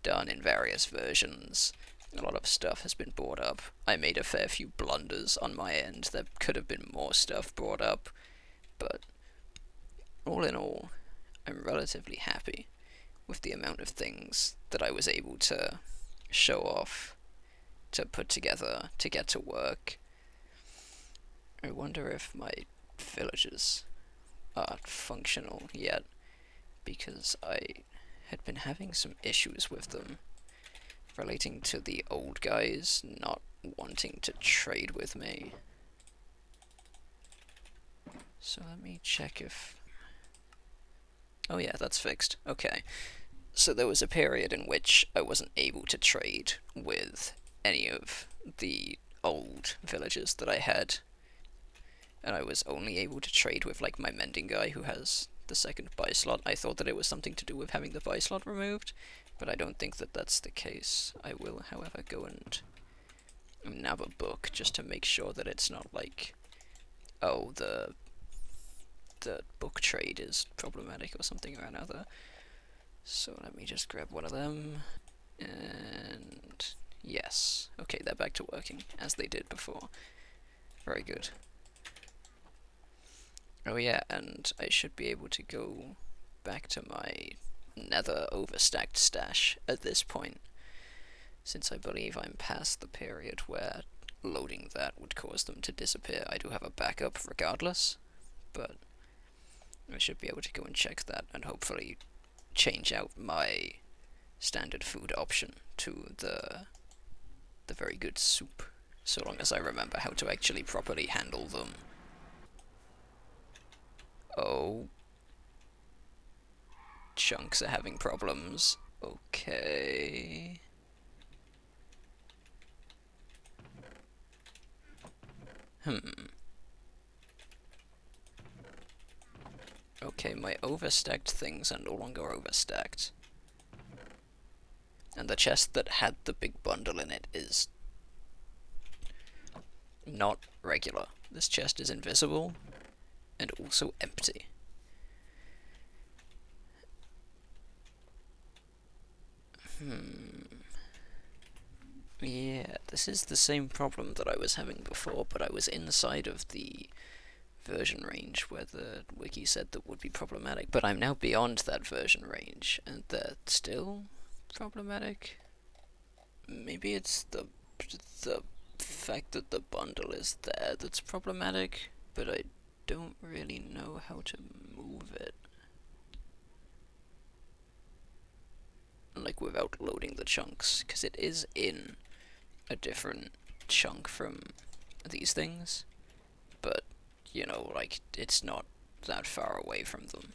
done in various versions. A lot of stuff has been brought up. I made a fair few blunders on my end. There could have been more stuff brought up, but all in all, I'm relatively happy with the amount of things that I was able to show off, to put together, to get to work. I wonder if my villages are functional yet, because I had been having some issues with them relating to the old guys not wanting to trade with me. So let me check if... Oh yeah, that's fixed. Okay. So there was a period in which I wasn't able to trade with any of the old villagers that I had, and I was only able to trade with, like, my mending guy who has the second buy slot. I thought that it was something to do with having the buy slot removed, but I don't think that that's the case. I will, however, go and nab a book just to make sure that it's not like, oh, the book trade is problematic or something or another. So let me just grab one of them, and yes, okay, they're back to working as they did before. Very good. Oh yeah, and I should be able to go back to my nether overstacked stash at this point, since I believe I'm past the period where loading that would cause them to disappear. I do have a backup regardless, but I should be able to go and check that and hopefully change out my standard food option to the very good soup, so long as I remember how to actually properly handle them. Oh, chunks are having problems. Okay. Okay, my overstacked things are no longer overstacked. And the chest that had the big bundle in it is not regular. This chest is invisible and also empty. Yeah, this is the same problem that I was having before, but I was inside of the version range where the wiki said that would be problematic, but I'm now beyond that version range, and they're still problematic. Maybe it's the fact that the bundle is there that's problematic, but I don't really know how to move it. Like, without loading the chunks, because it is in a different chunk from these things, but, you know, like, it's not that far away from them.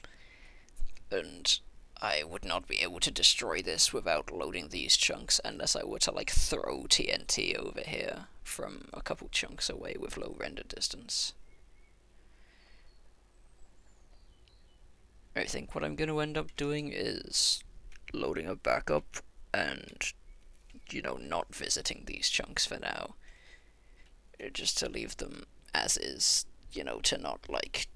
And I would not be able to destroy this without loading these chunks unless I were to, like, throw TNT over here from a couple chunks away with low render distance. I think what I'm going to end up doing is loading a backup and, you know, not visiting these chunks for now. Just to leave them as is, you know, to not, like,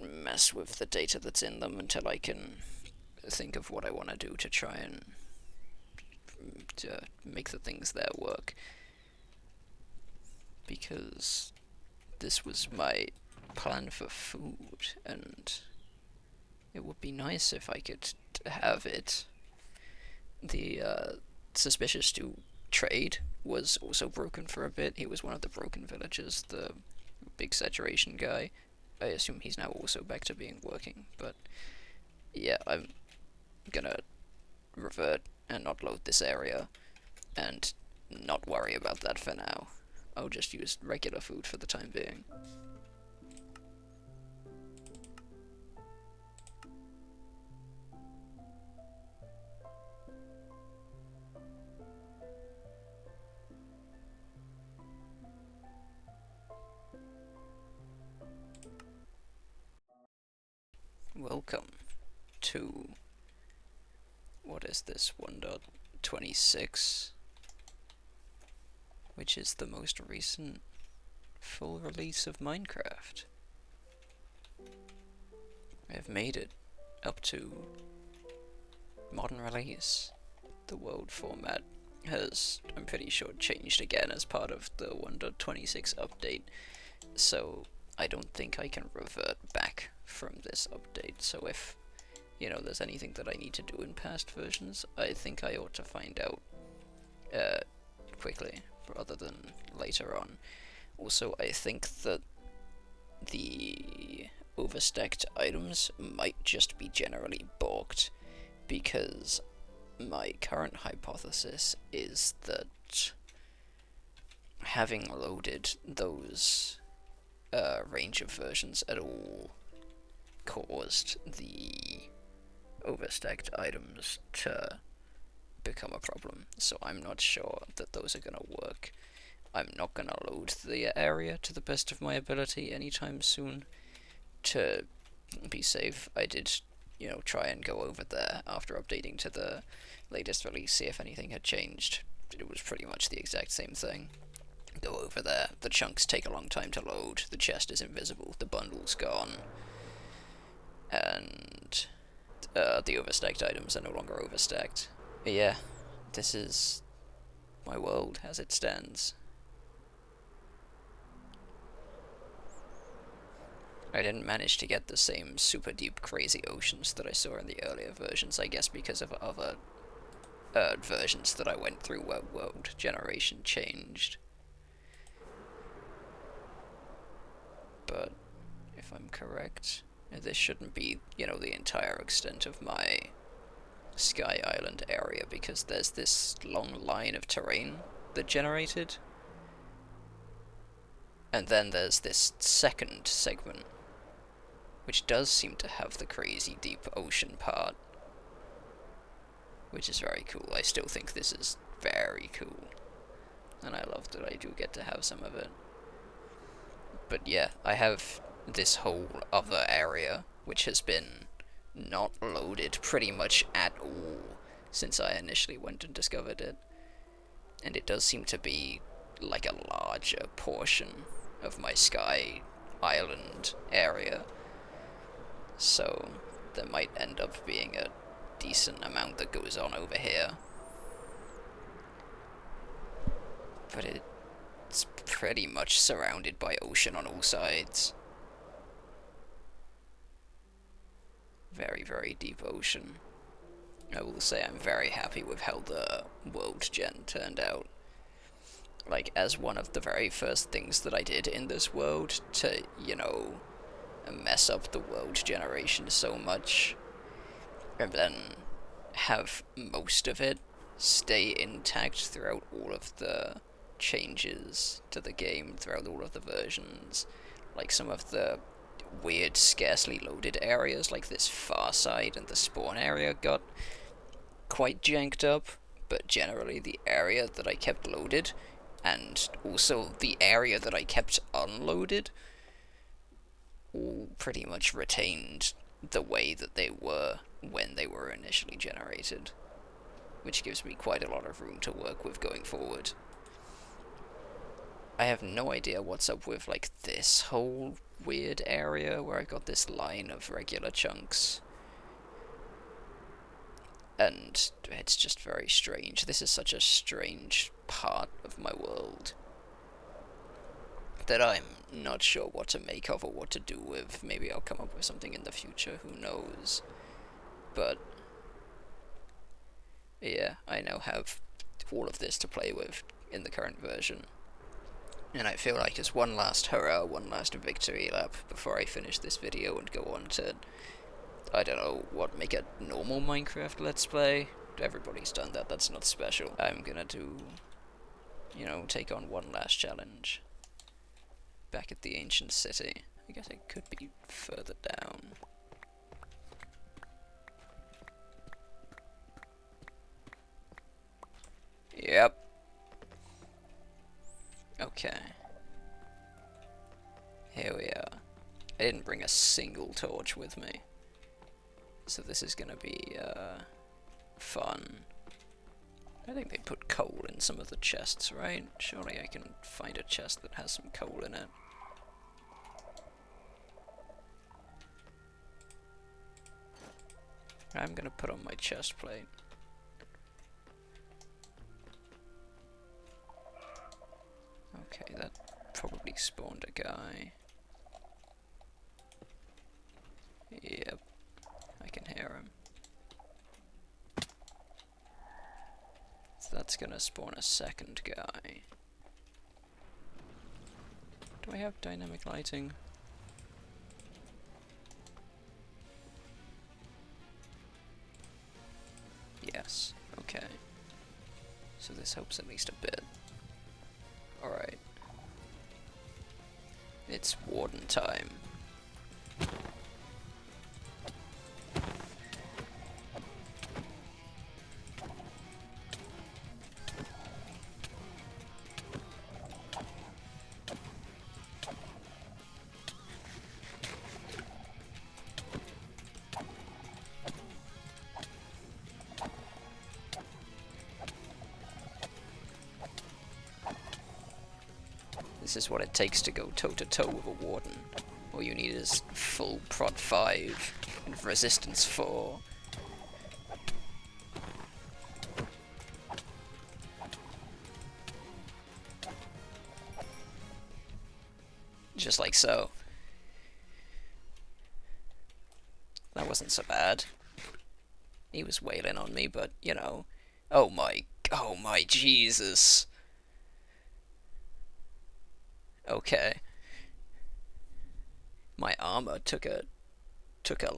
mess with the data that's in them until I can think of what I want to do to try and to make the things there work. Because this was my plan for food, and it would be nice if I could have it. The Suspicious Stew trade was also broken for a bit. He was one of the broken villagers, the big saturation guy. I assume he's now also back to being working, but yeah, I'm gonna revert and not load this area and not worry about that for now. I'll just use regular food for the time being. Welcome to, what is this, 1.26, which is the most recent full release of Minecraft. I've made it up to modern release. The world format has, I'm pretty sure, changed again as part of the 1.26 update, so I don't think I can revert back from this update. So if, you know, there's anything that I need to do in past versions, I think I ought to find out quickly rather than later on. Also, I think that the overstacked items might just be generally balked, because my current hypothesis is that having loaded those range of versions at all caused the overstacked items to become a problem, so I'm not sure that those are gonna work. I'm not gonna load the area to the best of my ability anytime soon. To be safe, I did, you know, try and go over there after updating to the latest release, see if anything had changed. It was pretty much the exact same thing. Go over there, the chunks take a long time to load, the chest is invisible, the bundle's gone, and the overstacked items are no longer overstacked. But yeah, this is my world as it stands. I didn't manage to get the same super deep crazy oceans that I saw in the earlier versions, I guess because of other versions that I went through where world generation changed. But if I'm correct, this shouldn't be, you know, the entire extent of my Sky Island area, because there's this long line of terrain that generated, and then there's this second segment which does seem to have the crazy deep ocean part, which is very cool. I still think this is very cool, and I love that I do get to have some of it. But yeah, I have this whole other area which has been not loaded pretty much at all since I initially went and discovered it, and it does seem to be like a larger portion of my Sky Island area, so there might end up being a decent amount that goes on over here. But it's pretty much surrounded by ocean on all sides. Very, very deep ocean. I will say I'm very happy with how the world gen turned out. Like, as one of the very first things that I did in this world to, you know, mess up the world generation so much, and then have most of it stay intact throughout all of the changes to the game, throughout all of the versions. Like some of the weird, scarcely loaded areas, like this far side and the spawn area, got quite janked up, but generally the area that I kept loaded, and also the area that I kept unloaded, all pretty much retained the way that they were when they were initially generated, which gives me quite a lot of room to work with going forward. I have no idea what's up with, like, this whole weird area where I got this line of regular chunks, and it's just very strange. This is such a strange part of my world that I'm not sure what to make of or what to do with. Maybe I'll come up with something in the future, who knows. But yeah, I now have all of this to play with in the current version, and I feel like it's one last hurrah, one last victory lap before I finish this video and go on to, I don't know, what, make a normal Minecraft Let's Play? Everybody's done that, that's not special. I'm gonna do you know, take on one last challenge. Back at the ancient city. I guess it could be further down. Yep. Okay. Here we are. I didn't bring a single torch with me. So this is gonna be, fun. I think they put coal in some of the chests, right? Surely I can find a chest that has some coal in it. I'm gonna put on my chest plate. Okay, that probably spawned a guy. Yep, I can hear him. So that's gonna spawn a second guy. Do I have dynamic lighting? Yes, okay. So this helps at least a bit. Alright. It's warden time. This is what it takes to go toe-to-toe with a warden. All you need is full prot 5 and resistance 4. Just like so. That wasn't so bad. He was wailing on me, but, you know... Oh my Jesus. Okay. My armor took a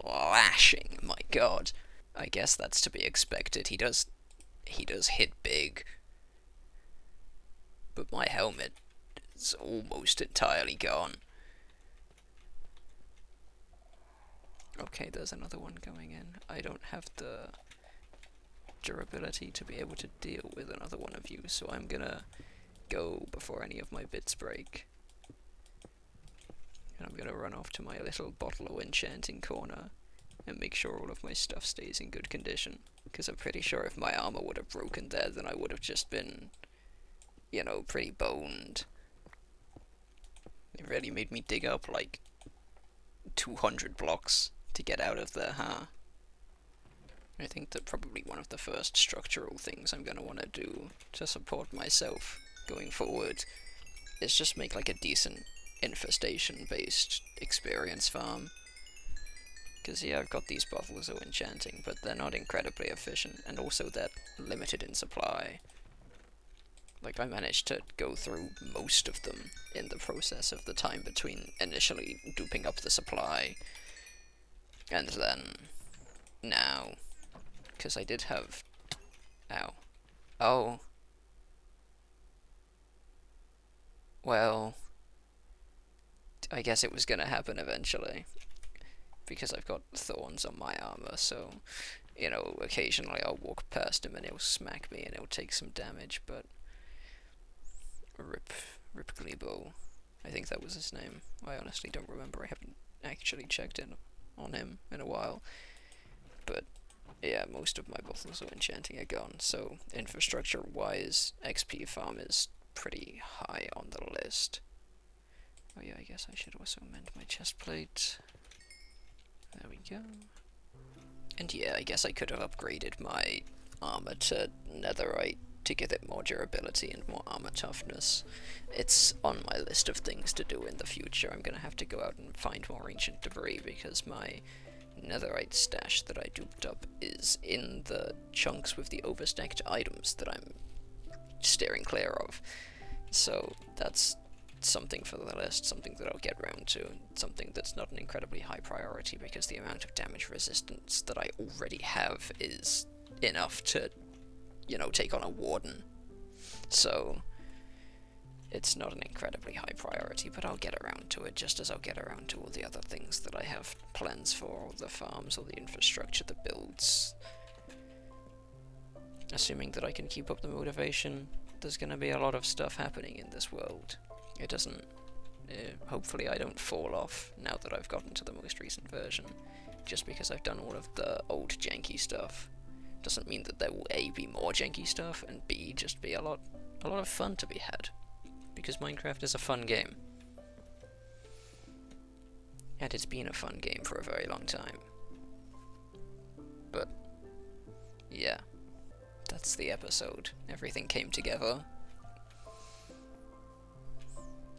lashing, my god. I guess that's to be expected. He does hit big. But my helmet is almost entirely gone. Okay, there's another one going in. I don't have the durability to be able to deal with another one of you, so I'm gonna go before any of my bits break. And I'm gonna run off to my little bottle of enchanting corner and make sure all of my stuff stays in good condition. Because I'm pretty sure if my armor would have broken there, then I would have just been, you know, pretty boned. It really made me dig up like 200 blocks to get out of there, huh? I think that probably one of the first structural things I'm gonna want to do to support myself going forward is just make like a decent infestation-based experience farm. Because yeah, I've got these bottles of enchanting, but they're not incredibly efficient, and also they're limited in supply. Like, I managed to go through most of them in the process of the time between initially duping up the supply and then now. Because I did have... Ow. Oh. Well... I guess it was gonna happen eventually. Because I've got thorns on my armor, so... You know, occasionally I'll walk past him and he'll smack me and he'll take some damage, but... Rip Glebo. I think that was his name. I honestly don't remember. I haven't actually checked in on him in a while. But... yeah, most of my bottles of enchanting are gone, so infrastructure-wise, XP farm is pretty high on the list. Oh yeah, I guess I should also mend my chest plate. There we go. And yeah, I guess I could have upgraded my armor to netherite to give it more durability and more armor toughness. It's on my list of things to do in the future. I'm gonna have to go out and find more ancient debris because my netherite stash that I duped up is in the chunks with the overstacked items that I'm steering clear of. So that's something for the list, something that I'll get round to, something that's not an incredibly high priority because the amount of damage resistance that I already have is enough to, you know, take on a warden. So it's not an incredibly high priority, but I'll get around to it, just as I'll get around to all the other things that I have plans for, all the farms, all the infrastructure, the builds. Assuming that I can keep up the motivation, there's gonna be a lot of stuff happening in this world. It doesn't... hopefully I don't fall off now that I've gotten to the most recent version, just because I've done all of the old janky stuff. Doesn't mean that there will A, be more janky stuff, and B, just be a lot of fun to be had. Because Minecraft is a fun game. And it's been a fun game for a very long time. But, yeah. That's the episode. Everything came together.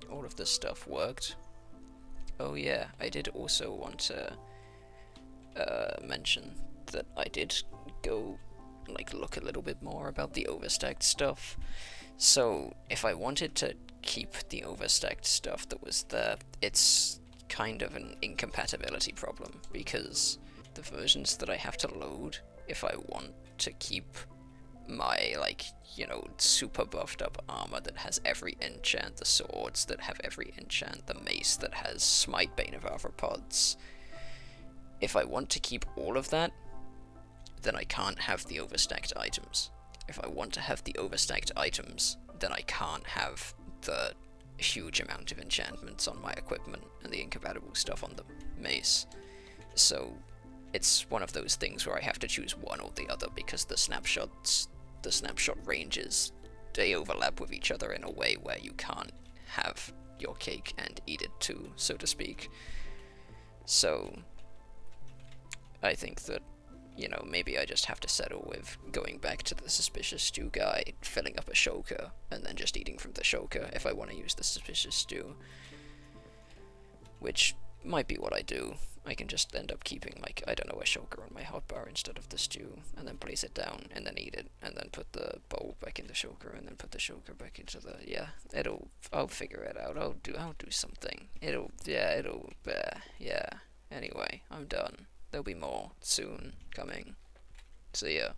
All of this stuff worked. Oh yeah, I did also want to mention that I did go look a little bit more about the overstacked stuff. So if I wanted to keep the overstacked stuff that was there, it's kind of an incompatibility problem, because the versions that I have to load if I want to keep my, super buffed up armor that has every enchant, the swords that have every enchant, the mace that has Smite Bane of Arthropods. If I want to keep all of that, then I can't have the overstacked items. If I want to have the overstacked items, then I can't have the huge amount of enchantments on my equipment and the incompatible stuff on the mace. So it's one of those things where I have to choose one or the other, because the snapshot ranges, they overlap with each other in a way where you can't have your cake and eat it too, so to speak. So I think that, maybe I just have to settle with going back to the Suspicious Stew guy, filling up a shulker, and then just eating from the shulker if I want to use the Suspicious Stew. Which might be what I do. I can just end up keeping, a shulker on my hotbar instead of the stew, and then place it down, and then eat it, and then put the bowl back in the shulker, and then put the shulker back into the... Yeah, I'll figure it out. I'll do something. Yeah. Anyway, I'm done. There'll be more soon coming. See ya.